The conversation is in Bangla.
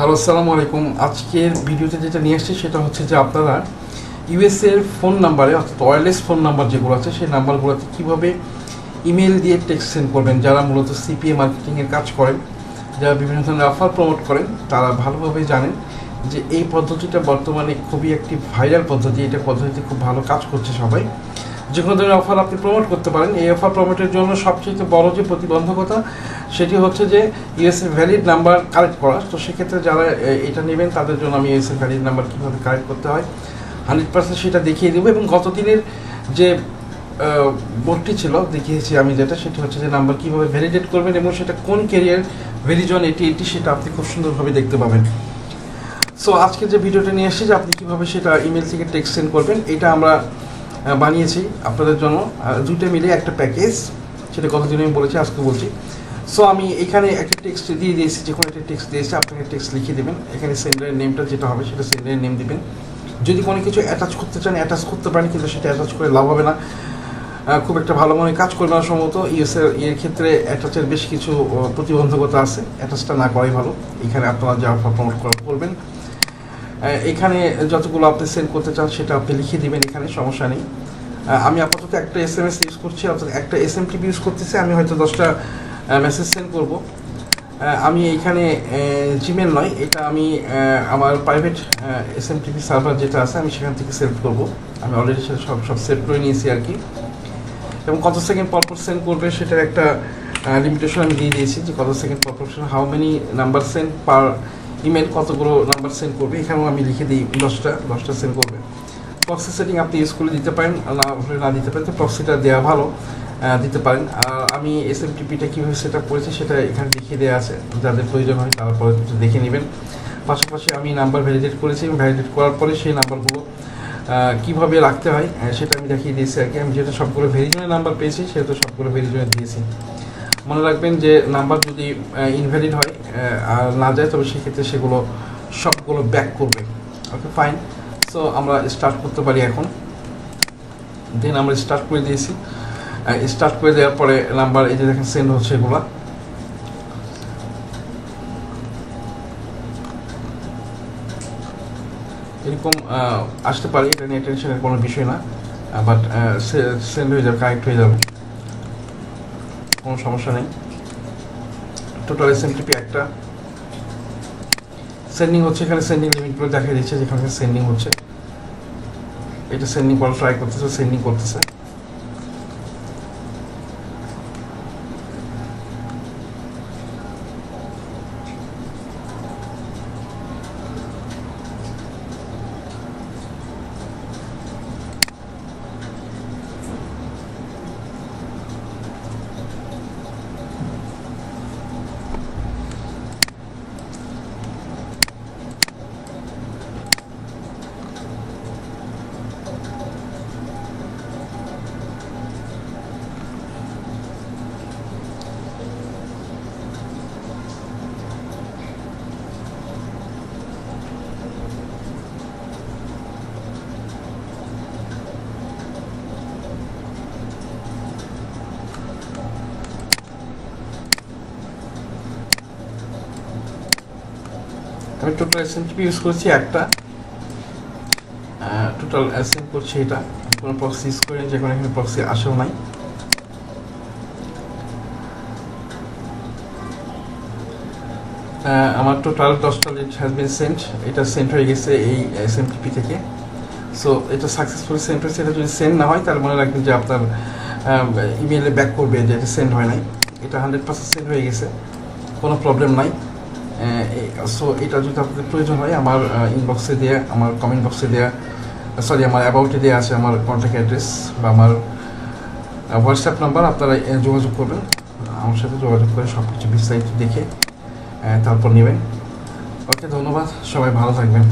হ্যালো, আসসালামু আলাইকুম। আজকের ভিডিওতে যেটা নিয়ে আসছি সেটা হচ্ছে যে আপনারা ইউএসএর ফোন নাম্বারে অর্থাৎ ওয়্যারলেস ফোন নাম্বার যেগুলো আছে সেই নাম্বারগুলোতে কীভাবে ইমেল দিয়ে টেক্সট সেন্ড করবেন। যারা মূলত সিপিএ মার্কেটিংয়ের কাজ করেন, যারা বিভিন্ন ধরনের অফার প্রমোট করেন, তারা ভালোভাবে জানেন যে এই পদ্ধতিটা বর্তমানে খুবই একটি ভাইরাল পদ্ধতি। এটা পদ্ধতিতে খুব ভালো কাজ করছে সবাই। যে কোনো ধরনের অফার আপনি প্রমোট করতে পারেন। এই অফার প্রমোটের জন্য সবচেয়ে বড় যে প্রতিবন্ধকতা সেটি হচ্ছে যে ইউএসএ ভ্যালিড নাম্বার কালেক্ট করা। তো সেক্ষেত্রে যারা এটা নেবেন তাদের জন্য আমি ইউএসএ ভ্যালিড নাম্বার কীভাবে কালেক্ট করতে হয় 100% সেটা দেখিয়ে দেবো। এবং গত দিনের যে বোর্ডটি ছিল দেখিয়েছি আমি, যেটা সেটি হচ্ছে যে নাম্বার কীভাবে ভ্যালিডেট করবেন এবং সেটা কোন ক্যারিয়ার ভেরিজন এটি সেটা আপনি খুব সুন্দরভাবে দেখতে পাবেন। সো আজকে যে ভিডিওটা নিয়ে এসেছি যে আপনি কীভাবে সেটা ইমেল থেকে টেক্সট সেন্ড করবেন, এটা আমরা বানিয়েছি আপনাদের জন্য দুইটা মিলে একটা প্যাকেজ। সেটা কতদিন আমি বলেছি, আজকে বলছি। সো আমি এখানে একটা টেক্সট দিয়ে দিয়েছি, যে কোনো একটা টেক্সট দিয়েছি, আপনাকে টেক্সট লিখে দেবেন। এখানে সেন্ডারের নেমটা যেটা হবে সেটা সেন্ডারের নেম দিবেন। যদি কোনো কিছু অ্যাটাচ করতে চান অ্যাটাচ করতে পারেন, কিন্তু সেটা অ্যাটাচ করে লাভ হবে না, খুব একটা ভালো মনে কাজ করবে না সম্ভবত। এর ক্ষেত্রে অ্যাটাচের বেশ কিছু প্রতিবন্ধকতা আছে, অ্যাটাচটা না করাই ভালো। এখানে আপনারা যা প্রমোট করবেন, এখানে যতগুলো আপনি সেন্ড করতে চান সেটা আপনি লিখে দিবেন, এখানে সমস্যা নেই। আমি আপাতত একটা SMS ইউজ করছি, অর্থাৎ একটা SMTP ইউজ করতেছি। আমি হয়তো 10টা মেসেজ সেন্ড করব। আমি এইখানে জিমেল নয়, এটা আমি আমার প্রাইভেট SMTP সার্ভার যেটা আছে আমি সেখান থেকে সেভ করব। আমি অলরেডি সেটা সব সেভ করে নিয়েছি আর কি। এবং কত সেকেন্ড পরপর সেন্ড করবে সেটার একটা লিমিটেশন আমি দিয়ে দিয়েছি, যে কত সেকেন্ড পরপর how many number send per email, কতগুলো নাম্বার সেন্ড করবে। এখানেও আমি লিখে দিই 10টা সেন্ড করবে। প্রক্সি সেটিং আপনি ইউজ করে দিতে পারেন, না দিতে পারেন তো প্রক্সিটা দেওয়া ভালো, দিতে পারেন। আর আমি SMTPটা কীভাবে সেট আপ করেছি সেটা এখানে দেখিয়ে দেওয়া আছে, যাদের প্রয়োজন হয় তারা পরে দেখে নেবেন। পাশাপাশি আমি নাম্বার ভ্যালিডেট করেছি এবং ভ্যালিডেট করার পরে সেই নাম্বারগুলো কীভাবে রাখতে হয় সেটা আমি দেখিয়ে দিয়েছি আর কি। আমি যেহেতু সবগুলো ভেরিজনের নাম্বার পেয়েছি সেহেতু সবগুলো ভেরিজনে দিয়েছি। মনে রাখবেন যে নাম্বার যদি ইনভ্যালিড হয় আর না যায়, তবে সেক্ষেত্রে সেগুলো সবগুলো ব্যাক করবে। ওকে, ফাইন। সো আমরা স্টার্ট করতে পারি এখন। দেন আমরা স্টার্ট করে দিয়েছি। স্টার্ট করে দেওয়ার পরে নাম্বার এই যে দেখেন সেন্ড হচ্ছে, এগুলা এরকম আসতে পারে। এটা নিয়ে টেনশনের কোনো বিষয় না, বাট সেন্ড হয়ে যাবে, কানেক্ট হয়ে যাবে, কোনো সমস্যা নেই। টোটাল SMTP একটা সেন্ডিং হচ্ছে। এখানে সেন্ডিং লিমিটগুলো দেখা দিচ্ছে, যেখানে সেন্ডিং হচ্ছে। এটা সেন্ডিং করা ট্রাই করতেছে, সেন্ডিং করতেছে। আমি টোটাল SMTP ইউজ করছি একটা, টোটাল সেন্ড করছি। এটা কোনো প্রক্সি ইউজ করি, যে কোনো এখানে প্রক্সি আসেও নাই। আমার টোটাল 10টা লিড হ্যাজ বিন সেন্ট। এটা সেন্ড হয়ে গেছে এই SMTP থেকে। সো এটা সাকসেসফুলি সেন্ড হয়েছে। এটা যদি সেন্ড না হয় তাহলে মনে রাখবেন যে আপনার ইমেলে ব্যাক করবে যে এটা সেন্ড হয় নাই। এটা 100% সেন্ড হয়ে গেছে, কোনো প্রবলেম নাই। সো এটা যদি আপনাদের প্রয়োজন হয় আমার ইনবক্সে দেওয়া, আমার কমেন্ট বক্সে দেওয়া, সরি আমার অ্যাবাউটে দেওয়া আছে আমার কন্ট্যাক্ট অ্যাড্রেস বা আমার হোয়াটসঅ্যাপ নাম্বার। আপনারা যোগাযোগ করবেন, আমার সাথে যোগাযোগ করে সব কিছু বিস্তারিত দেখে তারপর নেবেন। ওকে, ধন্যবাদ, সবাই ভালো থাকবেন।